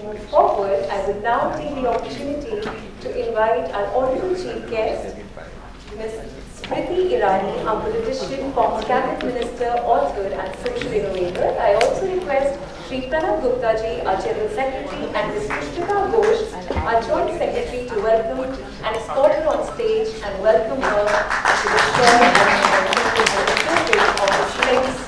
move forward, I would now take the opportunity to invite our Honorable Chief Guest, Ms. Smriti Irani, our politician, former Cabinet Minister, author and social innovator. I also request Sri Pranav Gupta ji, our General Secretary, and Ms. Pushpita Ghosh, our Joint Secretary, to welcome and escort her on stage and welcome her to the show of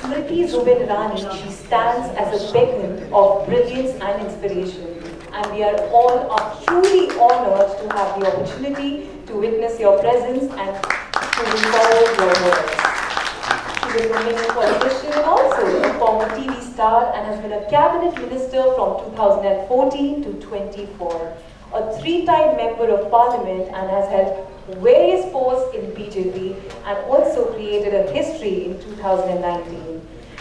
Smriti Zubin Irani. She stands as a beacon of brilliance and inspiration. And we are all truly honored to have the opportunity to witness your presence and to follow your words. She is a Indian politician and also a former TV star and has been a cabinet minister from 2014 to 24, a 3-time member of parliament and has held various posts in BJP and also created a history in 2019.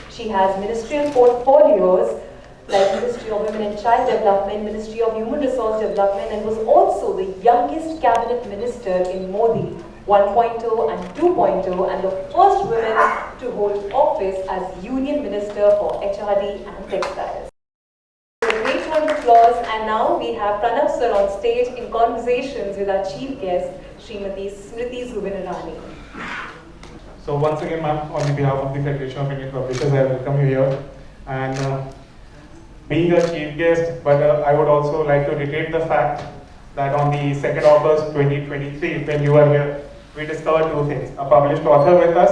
She has ministerial portfolios like Ministry of Women and Child Development, Ministry of Human Resource Development, and was also the youngest cabinet minister in Modi 1.0 and 2.0 and the first woman to hold office as Union Minister for HRD and Textiles. A great round of applause, and now we have Pranav sir on stage in conversations with our chief guest, Srimati Smriti Zubin Irani. So once again, ma'am, on behalf of the Federation of Indian Publishers, I welcome you here. And being a chief guest, but I would also like to reiterate the fact that on the 2nd August 2023, when you were here, we discovered 2 things: a published author with us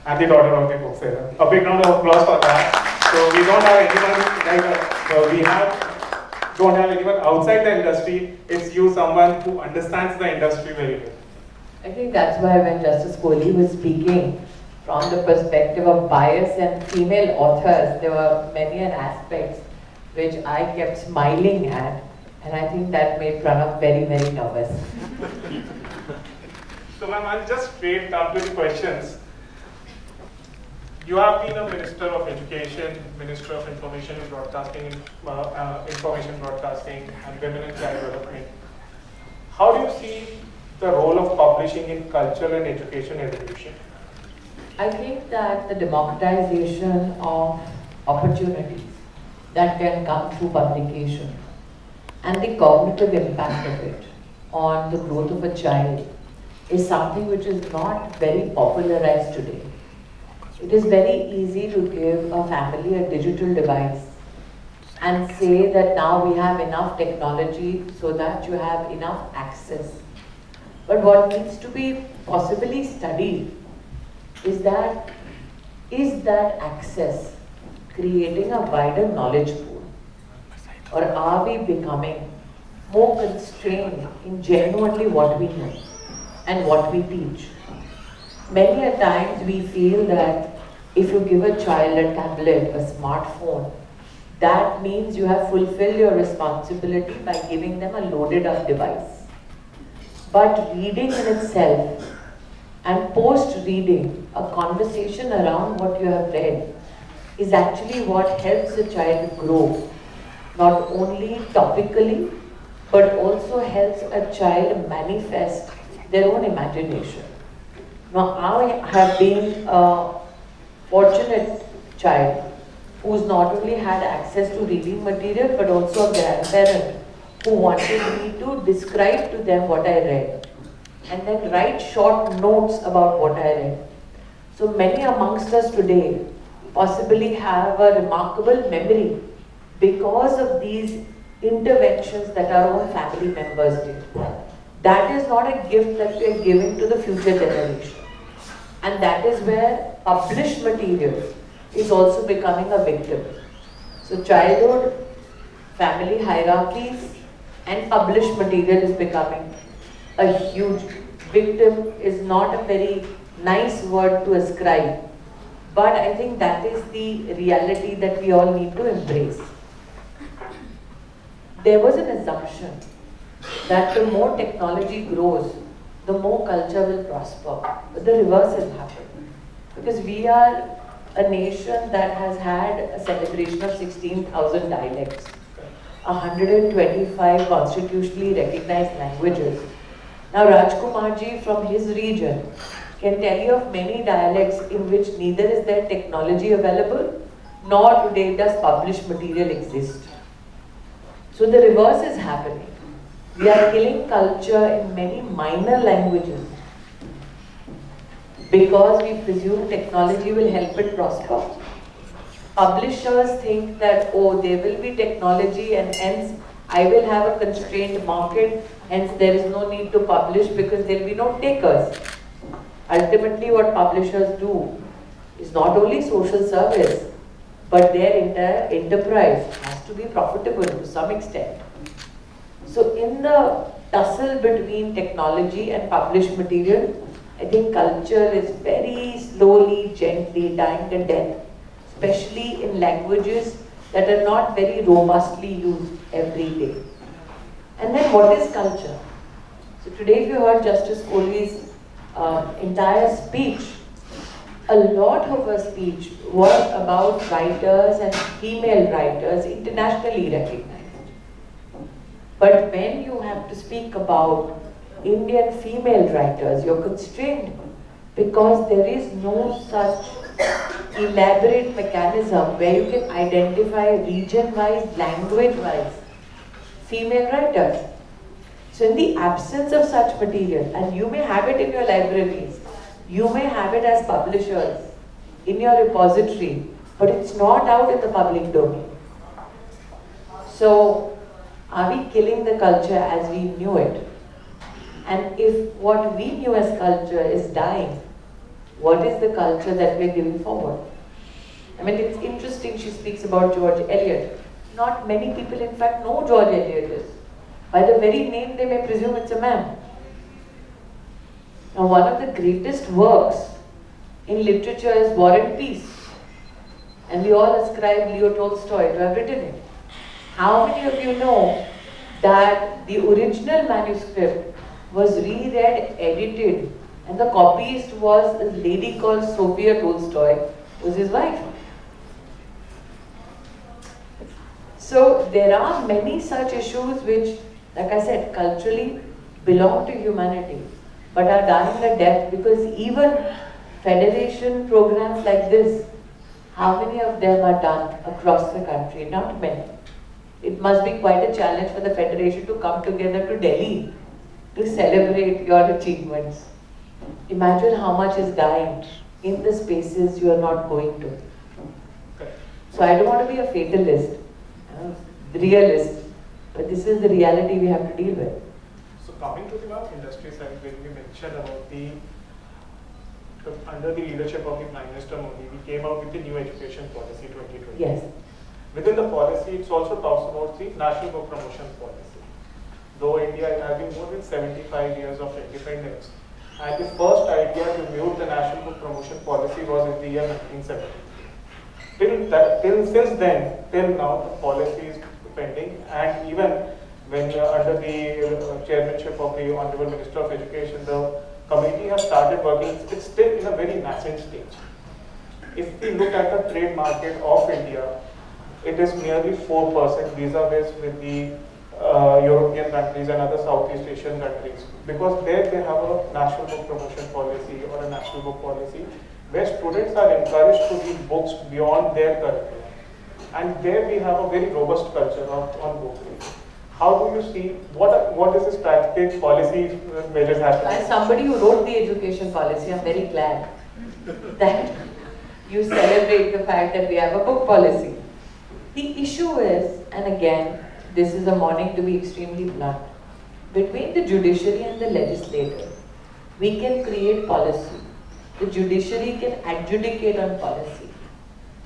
and the daughter of the bookseller. A big round of applause for that. So we don't have anyone outside the industry. It's you, someone who understands the industry very well. I think that's why when Justice Kohli was speaking from the perspective of bias and female authors, there were many aspects which I kept smiling at, and I think that made Pranav very, very nervous. So ma'am, I'll just straight come to the questions. You have been a Minister of Education, Minister of Information and Broadcasting, Information Broadcasting, and Women and Child Development. How do you see the role of publishing in culture and education evolution? I think that the democratization of opportunities that can come through publication and the cognitive impact of it on the growth of a child is something which is not very popularized today. It is very easy to give a family a digital device and say that now we have enough technology so that you have enough access. But what needs to be possibly studied is that access creating a wider knowledge pool, or are we becoming more constrained in genuinely what we know and what we teach? Many a times we feel that if you give a child a tablet, a smartphone, that means you have fulfilled your responsibility by giving them a loaded up device. But reading in itself and post-reading, a conversation around what you have read is actually what helps a child grow, not only topically, but also helps a child manifest their own imagination. Now, I have been a fortunate child who's not only had access to reading material, but also a grandparent who wanted me to describe to them what I read and then write short notes about what I read. So many amongst us today possibly have a remarkable memory because of these interventions that our own family members did. That is not a gift that we are giving to the future generation. And that is where published material is also becoming a victim. So childhood, family hierarchies, and published material is becoming a huge victim. Is not a very nice word to ascribe, but I think that is the reality that we all need to embrace. There was an assumption that the more technology grows, the more culture will prosper. But the reverse has happened. Because we are a nation that has had a celebration of 16,000 dialects, 125 constitutionally recognized languages. Now Rajkumar ji from his region can tell you of many dialects in which neither is there technology available, nor today does published material exist. So the reverse is happening. We are killing culture in many minor languages because we presume technology will help it prosper. Publishers think that, oh, there will be technology and hence I will have a constrained market, hence there is no need to publish because there will be no takers. Ultimately, what publishers do is not only social service, but their entire enterprise has to be profitable to some extent. So in the tussle between technology and published material, I think culture is very slowly, gently dying a death, especially in languages that are not very robustly used every day. And then what is culture? So today if you heard Justice Kohli's entire speech, a lot of her speech was about writers and female writers internationally recognized. But when you have to speak about Indian female writers, you're constrained because there is no such elaborate mechanism where you can identify region-wise, language-wise female writers. So in the absence of such material, and you may have it in your libraries, you may have it as publishers in your repository, but it's not out in the public domain. So are we killing the culture as we knew it? And if what we knew as culture is dying, what is the culture that we're giving forward? I mean, it's interesting she speaks about George Eliot. Not many people, in fact, know George Eliot is. By the very name, they may presume it's a man. Now, one of the greatest works in literature is War and Peace. And we all ascribe Leo Tolstoy to have written it. How many of you know that the original manuscript was reread, edited, and the copyist was a lady called Sophia Tolstoy, who was his wife. So there are many such issues which, like I said, culturally belong to humanity, but are dying a death because even federation programs like this, how many of them are done across the country? Not many. It must be quite a challenge for the federation to come together to Delhi to celebrate your achievements. Imagine how much is dying in the spaces you are not going to. So I don't want to be a fatalist, realist, but this is the reality we have to deal with. So coming to the industry side, when we mentioned about under the leadership of the Prime Minister Modi, we came out with the new education policy 2020. Yes. Within the policy, it also talks about the national book promotion policy. Though India is having more than 75 years of independence, and the first idea to mute the national book promotion policy was in the year 1970. Since then, till now, the policy is pending, and even when under the chairmanship of the Honorable Minister of Education, the committee has started working. It's still in a very nascent stage. If we look at the trade market of India, it is nearly 4% vis-a-vis with the European countries and other Southeast Asian countries, because there they have a national book promotion policy or a national book policy where students are encouraged to read books beyond their curriculum, and there we have a very robust culture on book reading. How do you see what is the strategic policy measures happening? As somebody who wrote the education policy, I'm very glad that you celebrate the fact that we have a book policy. The issue is, and again, this is a morning to be extremely blunt, between the judiciary and the legislature, we can create policy. The judiciary can adjudicate on policy.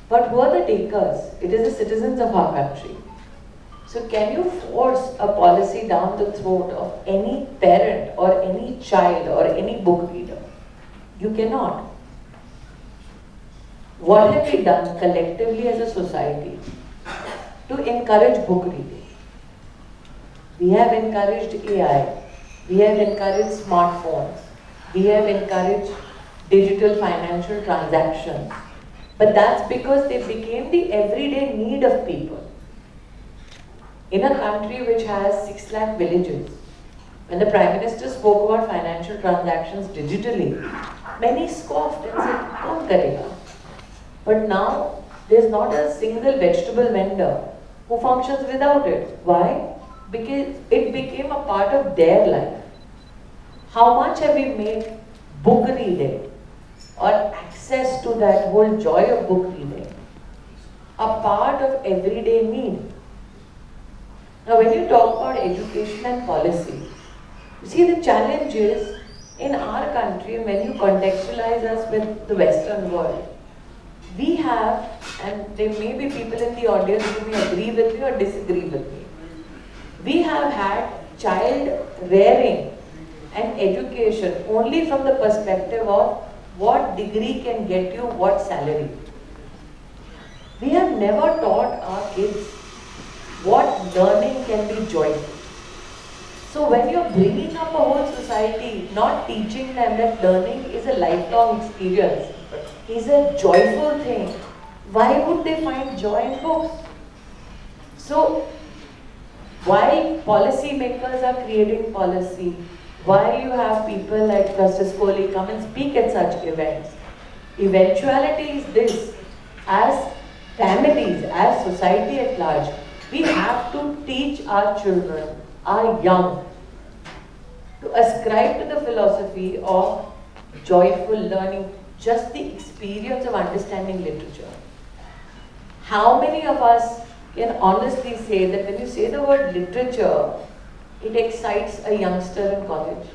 But who are the takers? It is the citizens of our country. So can you force a policy down the throat of any parent or any child or any book reader? You cannot. What have we done collectively as a society to encourage book reading? We have encouraged AI, we have encouraged smartphones, we have encouraged digital financial transactions, but that's because they became the everyday need of people. In a country which has 6 lakh villages, when the Prime Minister spoke about financial transactions digitally, many scoffed and said, "Kaun karega?" But now, there's not a single vegetable vendor who functions without it. Why? Because it became a part of their life. How much have we made book reading or access to that whole joy of book reading a part of everyday need? Now, when you talk about education and policy, you see the challenge is in our country, when you contextualize us with the Western world, we have, and there may be people in the audience who may agree with me or disagree with me, we have had child rearing and education only from the perspective of what degree can get you what salary. We have never taught our kids what learning can be joyful. So when you're bringing up a whole society, not teaching them that learning is a lifelong experience, is a joyful thing, why would they find joy in books? So while policy makers are creating policy, while you have people like Justice Kohli come and speak at such events, eventuality is this: as families, as society at large, we have to teach our children, our young, to ascribe to the philosophy of joyful learning, just the experience of understanding literature. How many of us can honestly say that when you say the word literature, it excites a youngster in college?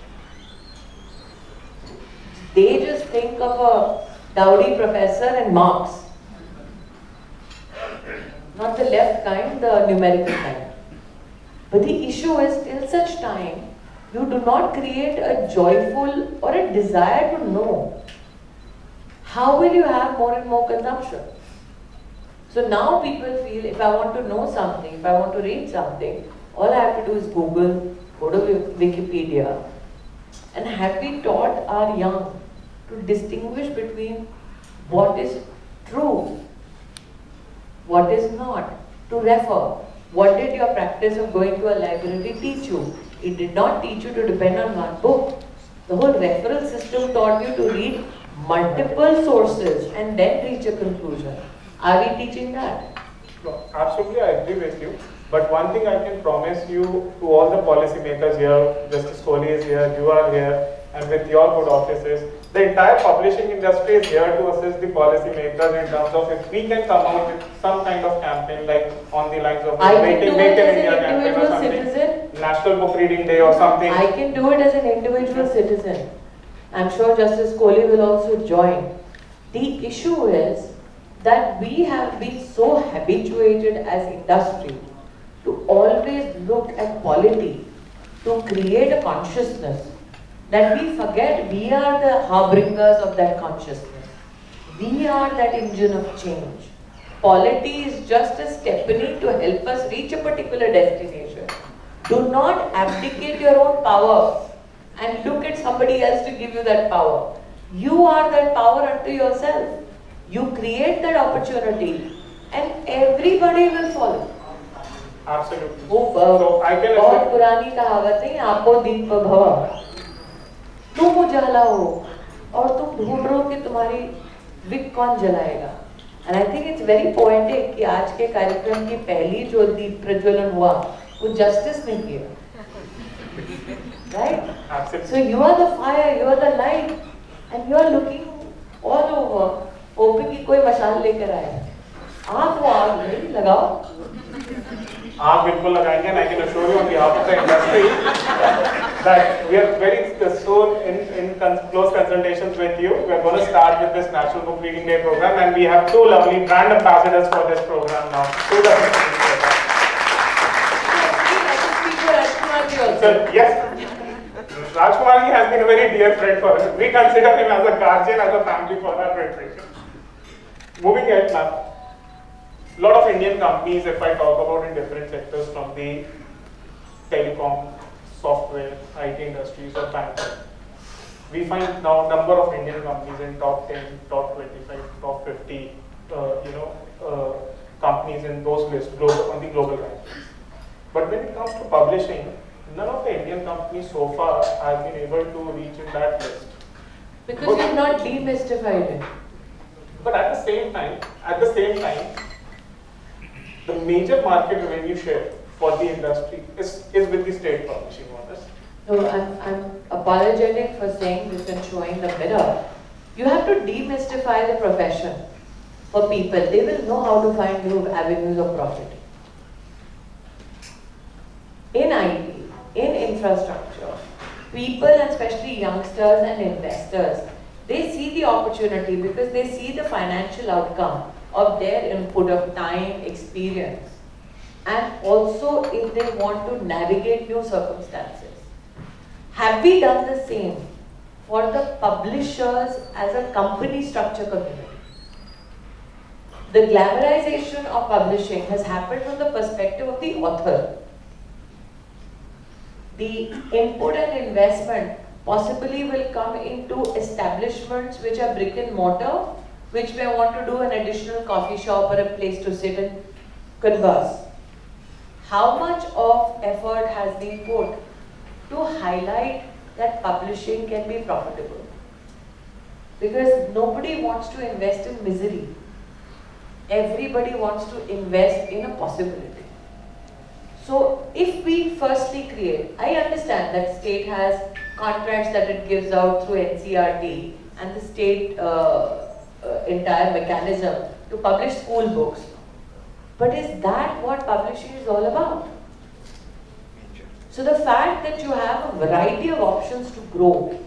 They just think of a dowdy professor and marks. Not the left kind, the numerical kind. But the issue is, till such time, you do not create a joyful or a desire to know, how will you have more and more consumption? So now people feel, if I want to know something, if I want to read something, all I have to do is Google, go to Wikipedia. And have we taught our young to distinguish between what is true, what is not, to refer? What did your practice of going to a library teach you? It did not teach you to depend on one book. The whole referral system taught you to read multiple sources and then reach a conclusion. Are we teaching that? No, absolutely, I agree with you. But one thing I can promise you to all the policymakers here, Justice Kohli is here, you are here, and with your good offices, the entire publishing industry is here to assist the policymakers in terms of if we can come out with some kind of campaign like on the lines of Make in India campaign or something, citizen. National Book Reading Day or something. I can do it as an individual citizen. I'm sure Justice Kohli will also join. The issue is that we have been so habituated as industry to always look at polity, to create a consciousness, that we forget we are the harbingers of that consciousness. We are that engine of change. Polity is just a stepping to help us reach a particular destination. Do not abdicate your own power and look at somebody else to give you that power. You are that power unto yourself. You create that opportunity and everybody will follow. Absolutely. So I can बहुत पुरानी कहावत है, आपको दीप भव, तुम उजाला हो और तुम ढूंढ रहे हो कि तुम्हारी विक कौन जलाएगा. And I think it's very poetic कि आज के कार्यक्रम की पहली जो दीप प्रज्वलन हुआ वो जस्टिस ने किया. Right? Absolutely. So you are the fire, you are the light, and you are looking all over, hoping कि कोई मशाल लेकर आए. आप वो आग नहीं लगाओ. आप बिल्कुल लगाएंगे, and I can assure you on behalf of the industry that we are very soon in close consultations with you. We are going to start with this National Book Reading Day program, and we have two lovely brand ambassadors for this program now. So, yes, Rajkumar has been a very dear friend for us. We consider him as a guardian, as a family for our preparation. Moving ahead now. A lot of Indian companies, if I talk about in different sectors, from the telecom, software, IT industries or banking, we find now number of Indian companies in top 10, top 25, top 50, companies in those lists on the global rankings. But when it comes to publishing, none of the Indian companies so far have been able to reach in that list. Because you've not demystified it. But at the same time, the major market revenue share for the industry is with the state publishing owners. No, I'm apologetic for saying this and showing the mirror. You have to demystify the profession for people. They will know how to find new avenues of profit. In IT, in infrastructure, people, and especially youngsters and investors, they see the opportunity because they see the financial outcome of their input of time, experience, and also if they want to navigate new circumstances. Have we done the same for the publishers as a company structure community? The glamorization of publishing has happened from the perspective of the author. The input and investment possibly will come into establishments which are brick and mortar, which may want to do an additional coffee shop or a place to sit and converse. How much of effort has been put to highlight that publishing can be profitable? Because nobody wants to invest in misery. Everybody wants to invest in a possibility. So if we firstly create, I understand that state has contracts that it gives out through NCRT and the state entire mechanism to publish school books. But is that what publishing is all about? So the fact that you have a variety of options to grow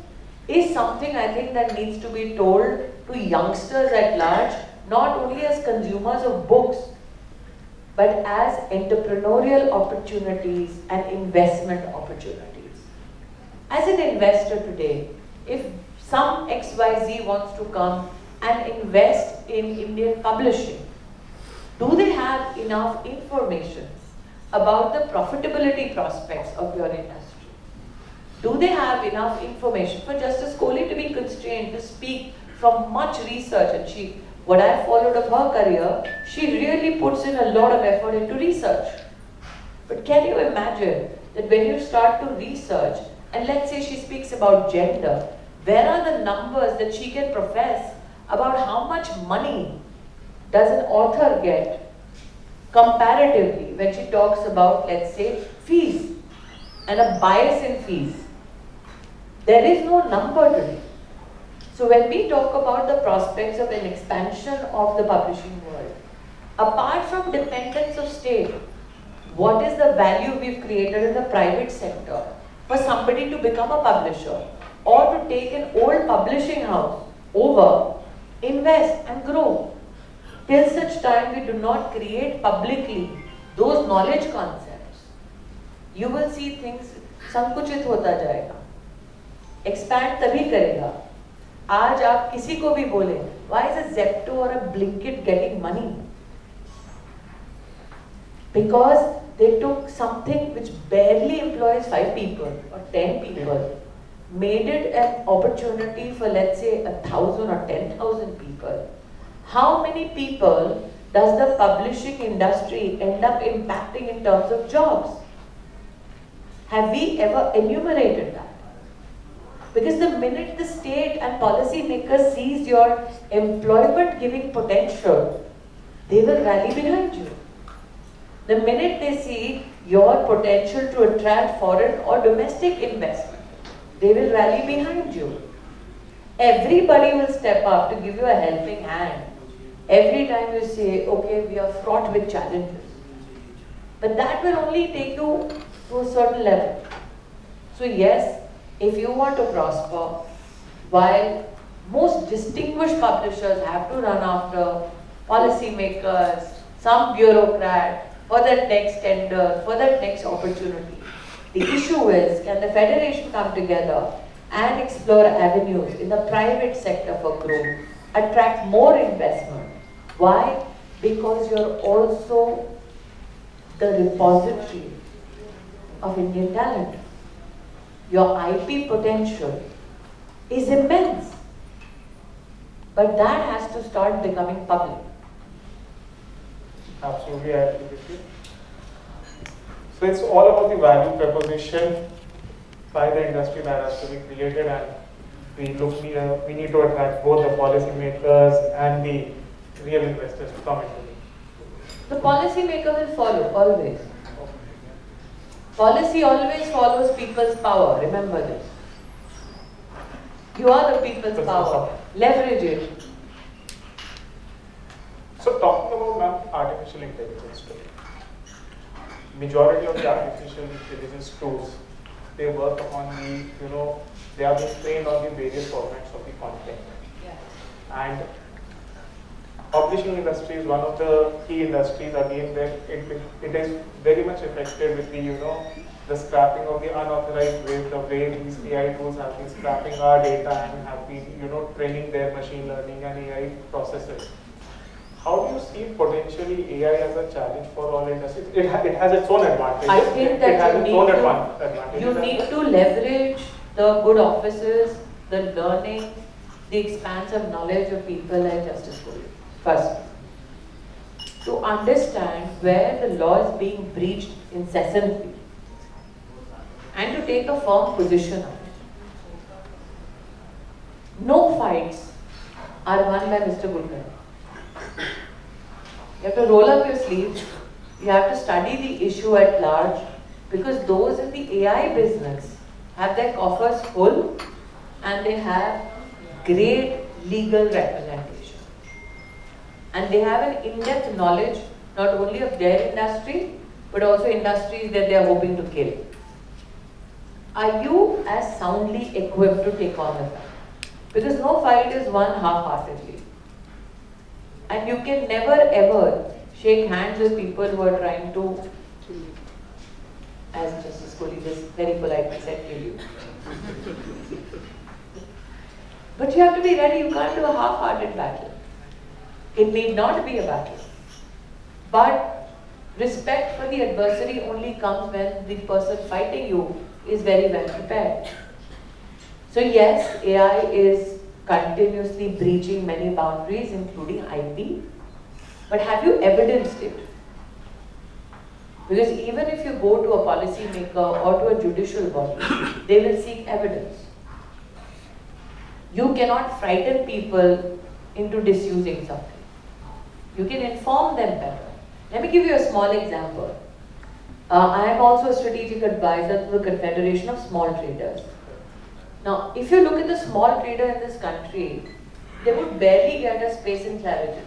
is something I think that needs to be told to youngsters at large, not only as consumers of books, but as entrepreneurial opportunities and investment opportunities. As an investor today, if some XYZ wants to come and invest in Indian publishing, do they have enough information about the profitability prospects of your industry? Do they have enough information for Justice Kohli to be constrained to speak from much research? And what I followed of her career, she really puts in a lot of effort into research. But can you imagine that when you start to research, and let's say she speaks about gender, where are the numbers that she can profess about how much money does an author get comparatively when she talks about, let's say, fees and a bias in fees? There is no number today. So when we talk about the prospects of an expansion of the publishing world, apart from dependence of state, what is the value we've created in the private sector for somebody to become a publisher or to take an old publishing house over, invest and grow? Till such time we do not create publicly those knowledge concepts, you will see things संकुचित होता जाएगा, expand तभी करेगा. आज आप किसी को भी बोले, why is a Zepto or a Blinkit getting money? Because they took something which barely employs 5 people or 10 people, made it an opportunity for, let's say, 1,000 or 10,000 people. How many people does the publishing industry end up impacting in terms of jobs? Have we ever enumerated that? Because the minute the state and policy makers sees your employment giving potential, they will rally behind you. The minute they see your potential to attract foreign or domestic investment, they will rally behind you. Everybody will step up to give you a helping hand every time you say, okay, we are fraught with challenges. But that will only take you to a certain level. So yes, if you want to prosper, while most distinguished publishers have to run after policymakers, some bureaucrat, for that next tender, for that next opportunity, the issue is, can the federation come together and explore avenues in the private sector for growth, attract more investment? Why? Because you're also the repository of Indian talent. Your IP potential is immense, but that has to start becoming public. Absolutely, I agree with you. So it's all about the value proposition by the industry that has to be created, and we need to attract both the policymakers and the real investors to come into it. The policy maker will follow, always. Policy always follows people's power, remember this. You are the people's power. Leverage it. So talking about now artificial intelligence today, majority of the artificial intelligence tools, they work upon the, they are being trained on the various formats of the content. Yeah. And publishing industry is one of the key industries again where it is very much affected with the, the scrapping of the unauthorized ways, the way these AI tools have been scrapping our data and have been, training their machine learning and AI processes. How do you see potentially AI as a challenge for all industries? It has its own advantages. I think that you advantages need to leverage the good offices, the learning, the expansive knowledge of people like Justice Guru. First, to understand where the law is being breached incessantly and to take a firm position on it. No fights are won by Mr. Gurkar. You have to roll up your sleeves, you have to study the issue at large, because those in the AI business have their coffers full and they have great legal representation. And they have an in-depth knowledge not only of their industry, but also industries that they are hoping to kill. Are you as soundly equipped to take on the fight? Because no fight is won half-heartedly. And you can never ever shake hands with people who are trying to, as Justice Kohli just very politely said, kill you. But you have to be ready, you can't do a half-hearted battle. It need not be a battle. But respect for the adversary only comes when the person fighting you is very well prepared. So yes, AI is continuously breaching many boundaries, including IP. But have you evidenced it? Because even if you go to a policy maker or to a judicial body, they will seek evidence. You cannot frighten people into disusing something. You can inform them better. Let me give you a small example. I am also a strategic advisor to the Confederation of Small Traders. Now, if you look at the small trader in this country, they would barely get a space in claridges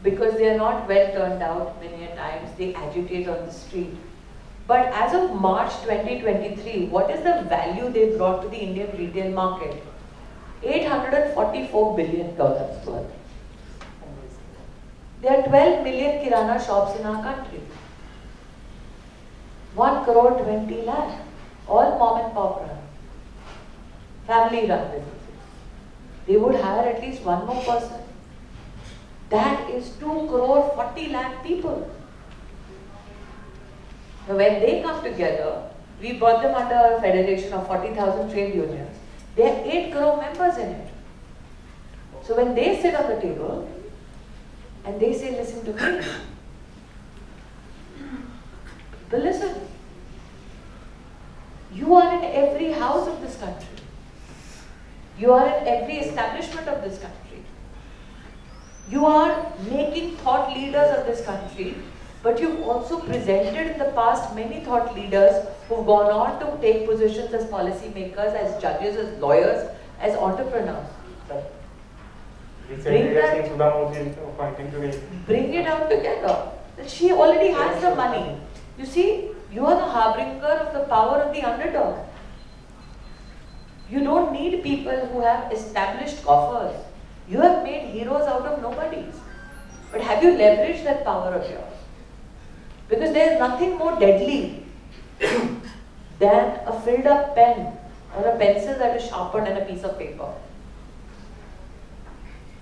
because they are not well turned out many a times, they agitate on the street. But as of March 2023, what is the value they brought to the Indian retail market? $844 billion worth. There are 12 million kirana shops in our country. 1 crore 20 lakh. All mom and pop run. Family run businesses. They would hire at least one more person. That is 2 crore 40 lakh people. Now when they come together, we brought them under a federation of 40,000 trade unions. They have 8 crore members in it. So when they sit on the table and they say, listen to me, but listen, you are in every house of this country. You are in every establishment of this country. You are making thought leaders of this country, but you've also presented in the past many thought leaders who've gone on to take positions as policy makers, as judges, as lawyers, as entrepreneurs. Bring it out together. She already has the money. You see, you are the harbinger of the power of the underdog. You don't need people who have established coffers. You have made heroes out of nobodies. But have you leveraged that power of yours? Because there is nothing more deadly than a filled up pen or a pencil that is sharpened in a piece of paper.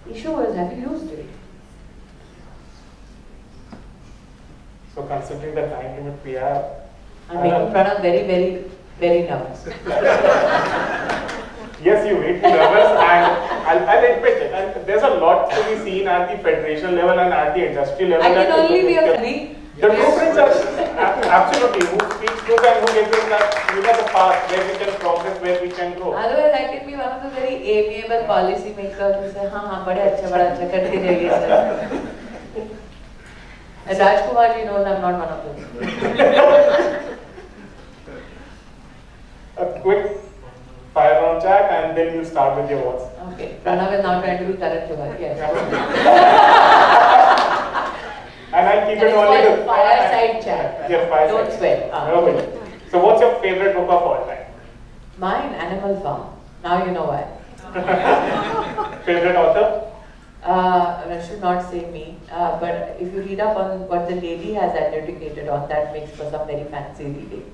The issue is, have you used it? So considering the time limit we have, I'm making Pranav very, very, very nervous. Yes, you made me nervous, and I'll admit it. And there's a lot to be seen at the federation level and at the industry level. I can only be a free. The blueprints are absolutely who speaks truth and who gives us the path where we can progress, where we can grow. Otherwise, I can be one of the very amiable policy makers who say, "हाँ हाँ बड़े अच्छा करते जाइए sir." And Rajkumarji knows I'm not one of them. A quick fire round chat and then we'll start with the awards. Okay, Pranav is now trying to be correct to her. Yes. And I'll keep And it it's only called to fireside chat. Yes, fireside. Don't sweat. Okay. So what's your favorite book of all time? Mine, Animal Farm. Now you know why. Favorite author? I should not say me, but if you read up on what the lady has adjudicated on, that makes for some very fancy reading.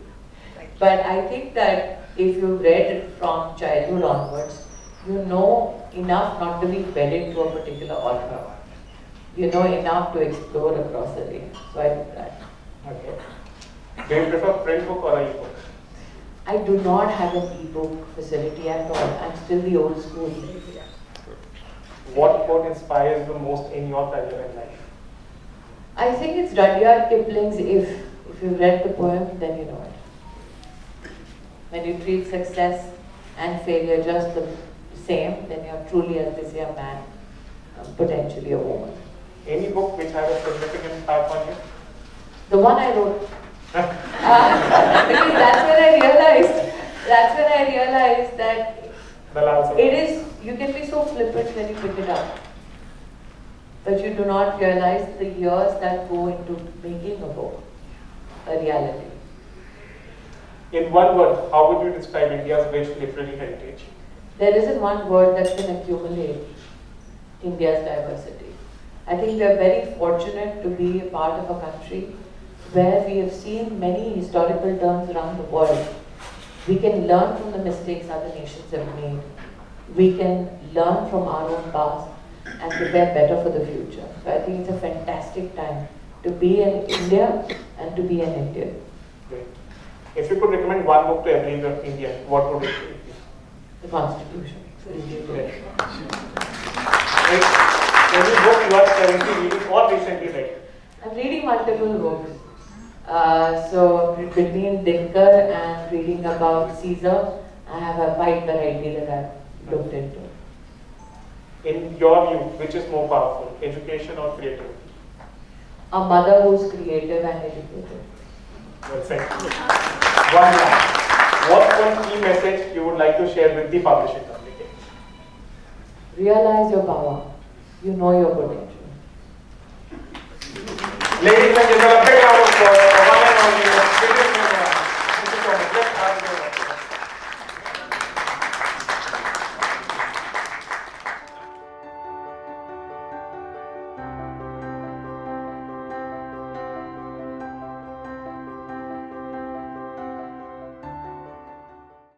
But I think that if you've read it from childhood onwards, you know enough not to be wedded to a particular author. You know enough to explore across the range. So I do that. Okay. Do you prefer print book or e-book? I do not have an e-book facility at all. I'm still the old school. What quote inspires you most in your career and life? I think it's Rudyard Kipling's If you've read the poem, then you know it. When you treat success and failure just the same, then you're truly, as they say, a man, potentially a woman. Any book which had a significant impact on you? The one I wrote. Because that's when I realized that it is, you can be so flippant when you pick it up, but you do not realize the years that go into making a book a reality. In one word, how would you describe India's rich literary heritage? There isn't one word that can accumulate India's diversity. I think we are very fortunate to be a part of a country where we have seen many historical turns around the world. We can learn from the mistakes other nations have made. We can learn from our own past and prepare better for the future. So I think it's a fantastic time to be in India and to be an Indian. Great. If you could recommend one book to every Indian, what would it be? The Constitution. Great. Any book you are currently reading or recently read? I'm reading multiple books. So between Dinkar and reading about Caesar, I have a wide variety that I've looked into. In your view, which is more powerful, education or creativity? A mother who's creative and educated. Well said. One last. What's one key message you would like to share with the publishing community? Realize your power. You know your potential. Ladies and gentlemen,